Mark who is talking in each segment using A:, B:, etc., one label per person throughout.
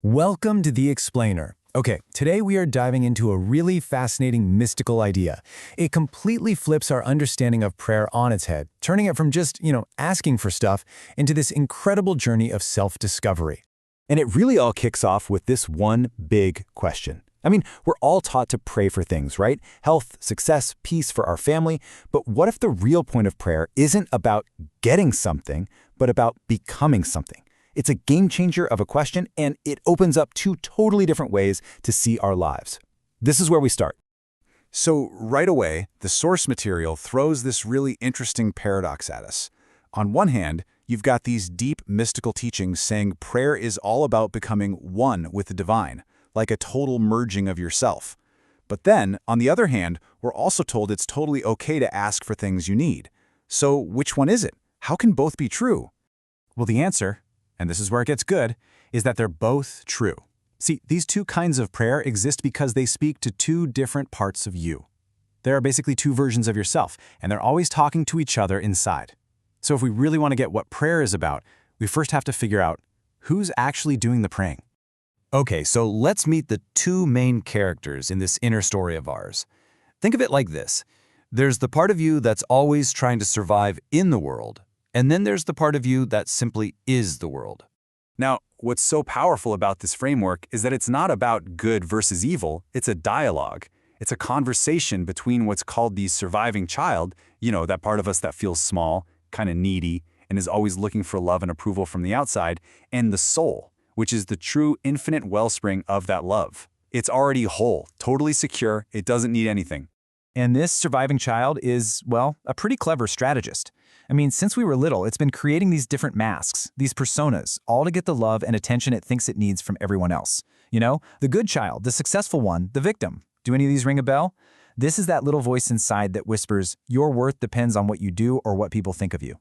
A: Welcome to The Explainer. Okay, today we are diving into a really fascinating mystical idea. It completely flips our understanding of prayer on its head, turning it from just, asking for stuff into this incredible journey of self-discovery.
B: And it really all kicks off with this one big question. We're all taught to pray for things, right? Health, success, peace for our family. But what if the real point of prayer isn't about getting something, but about becoming something? It's a game changer of a question, and it opens up two totally different ways to see our lives. This is where we start.
C: So right away, the source material throws this really interesting paradox at us. On one hand, you've got these deep mystical teachings saying prayer is all about becoming one with the divine, like a total merging of yourself. But then, on the other hand, we're also told it's totally okay to ask for things you need. So which one is it? How can both be true?
D: Well, the answer, and this is where it gets good, is that they're both true. See, these two kinds of prayer exist because they speak to two different parts of you. There are basically two versions of yourself, and they're always talking to each other inside. So if we really want to get what prayer is about, we first have to figure out who's actually doing the praying.
E: Okay, so let's meet the two main characters in this inner story of ours. Think of it like this. There's the part of you that's always trying to survive in the world, and then there's the part of you that simply is the world.
C: Now, what's so powerful about this framework is that it's not about good versus evil, it's a dialogue. It's a conversation between what's called the surviving child, that part of us that feels small, kind of needy, and is always looking for love and approval from the outside, and the soul, which is the true infinite wellspring of that love. It's already whole, totally secure, it doesn't need anything.
D: And this surviving child is, well, a pretty clever strategist. Since we were little, it's been creating these different masks, these personas, all to get the love and attention it thinks it needs from everyone else. The good child, the successful one, the victim. Do any of these ring a bell? This is that little voice inside that whispers, your worth depends on what you do or what people think of you.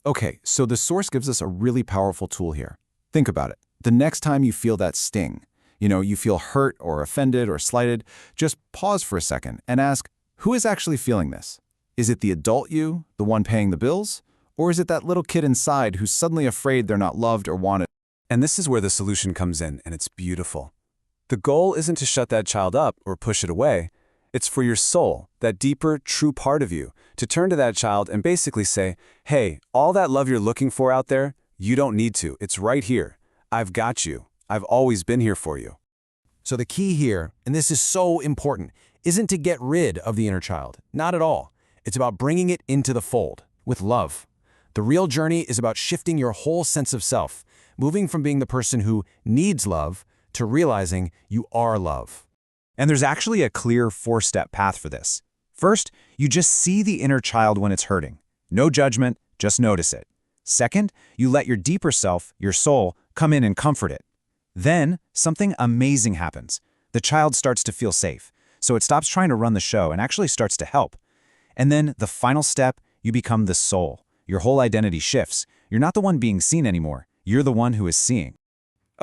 B: Okay, so the source gives us a really powerful tool here. Think about it. The next time you feel that sting, you feel hurt or offended or slighted, just pause for a second and ask, who is actually feeling this? Is it the adult you, the one paying the bills? Or is it that little kid inside who's suddenly afraid they're not loved or wanted?
C: And this is where the solution comes in, and it's beautiful. The goal isn't to shut that child up or push it away. It's for your soul, that deeper, true part of you, to turn to that child and basically say, hey, all that love you're looking for out there, you don't need to. It's right here. I've got you. I've always been here for you.
E: So the key here, and this is so important, isn't to get rid of the inner child. Not at all. It's about bringing it into the fold with love. The real journey is about shifting your whole sense of self, moving from being the person who needs love to realizing you are love.
D: And there's actually a clear four-step path for this. First, you just see the inner child when it's hurting. No judgment, just notice it. Second, you let your deeper self, your soul, come in and comfort it. Then, something amazing happens. The child starts to feel safe, so it stops trying to run the show and actually starts to help. And then, the final step, you become the soul. Your whole identity shifts. You're not the one being seen anymore. You're the one who is seeing.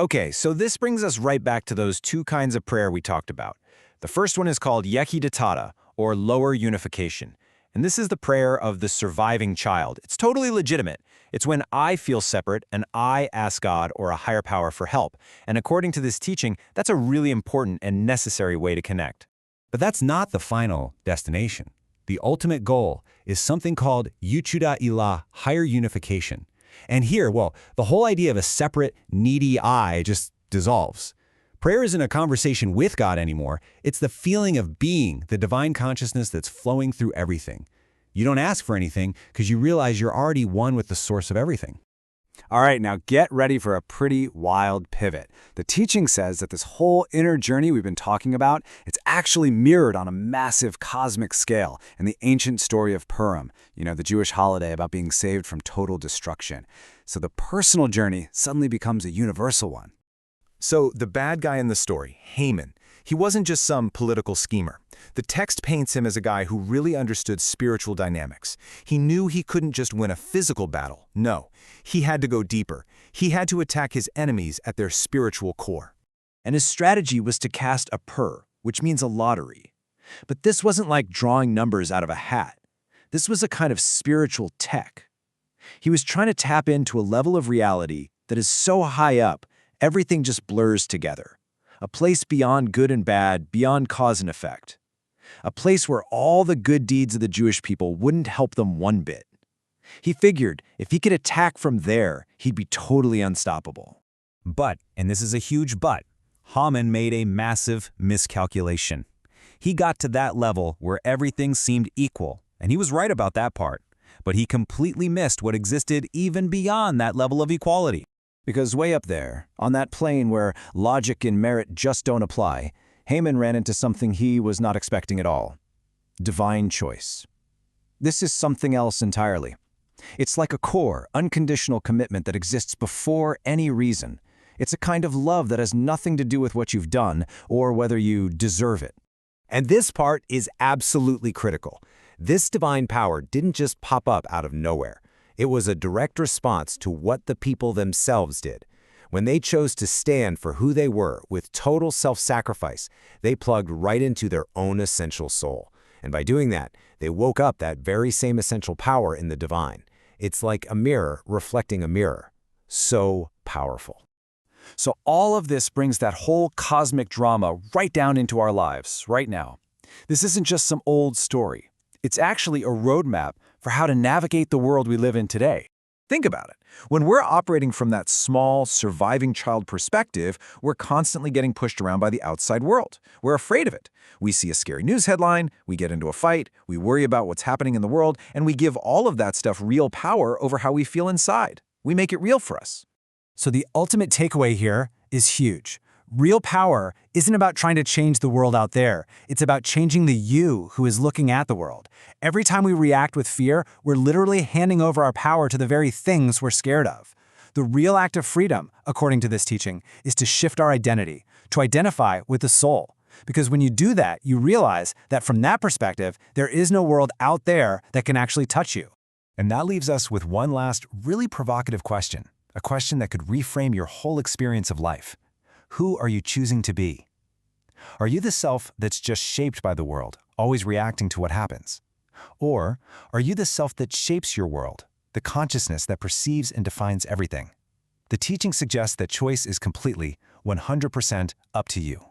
D: Okay, so this brings us right back to those two kinds of prayer we talked about. The first one is called Yehidatata, or lower unification. And this is the prayer of the surviving child. It's totally legitimate. It's when I feel separate and I ask God or a higher power for help. And according to this teaching, that's a really important and necessary way to connect.
E: But that's not the final destination. The ultimate goal is something called Yuchuda Ilah, higher unification. And here, the whole idea of a separate, needy I just dissolves. Prayer isn't a conversation with God anymore. It's the feeling of being, the divine consciousness that's flowing through everything. You don't ask for anything because you realize you're already one with the source of everything.
C: All right, now get ready for a pretty wild pivot. The teaching says that this whole inner journey we've been talking about, it's actually mirrored on a massive cosmic scale in the ancient story of Purim, the Jewish holiday about being saved from total destruction. So the personal journey suddenly becomes a universal one.
A: So the bad guy in the story, Haman, he wasn't just some political schemer. The text paints him as a guy who really understood spiritual dynamics. He knew he couldn't just win a physical battle. No, he had to go deeper. He had to attack his enemies at their spiritual core.
D: And his strategy was to cast a pur, which means a lottery. But this wasn't like drawing numbers out of a hat. This was a kind of spiritual tech. He was trying to tap into a level of reality that is so high up
A: Everything just blurs together. A place beyond good and bad, beyond cause and effect. A place where all the good deeds of the Jewish people wouldn't help them one bit. He figured if he could attack from there, he'd be totally unstoppable.
D: But, and this is a huge but, Haman made a massive miscalculation. He got to that level where everything seemed equal, and he was right about that part. But he completely missed what existed even beyond that level of equality.
B: Because way up there, on that plane where logic and merit just don't apply, Haman ran into something he was not expecting at all. Divine choice. This is something else entirely. It's like a core, unconditional commitment that exists before any reason. It's a kind of love that has nothing to do with what you've done or whether you deserve it.
A: And this part is absolutely critical. This divine power didn't just pop up out of nowhere. It was a direct response to what the people themselves did. When they chose to stand for who they were with total self-sacrifice, they plugged right into their own essential soul. And by doing that, they woke up that very same essential power in the divine. It's like a mirror reflecting a mirror. So powerful.
C: So all of this brings that whole cosmic drama right down into our lives, right now. This isn't just some old story. It's actually a roadmap for how to navigate the world we live in today.
A: Think about it. When we're operating from that small, surviving child perspective, we're constantly getting pushed around by the outside world. We're afraid of it. We see a scary news headline, we get into a fight, we worry about what's happening in the world, and we give all of that stuff real power over how we feel inside. We make it real for us.
C: So the ultimate takeaway here is huge. Real power isn't about trying to change the world out there. It's about changing the you who is looking at the world. Every time we react with fear, we're literally handing over our power to the very things we're scared of. The real act of freedom, according to this teaching, is to shift our identity, to identify with the soul. Because when you do that, you realize that from that perspective, there is no world out there that can actually touch you.
E: And that leaves us with one last really provocative question, a question that could reframe your whole experience of life. Who are you choosing to be? Are you the self that's just shaped by the world, always reacting to what happens? Or are you the self that shapes your world, the consciousness that perceives and defines everything? The teaching suggests that choice is completely, 100% up to you.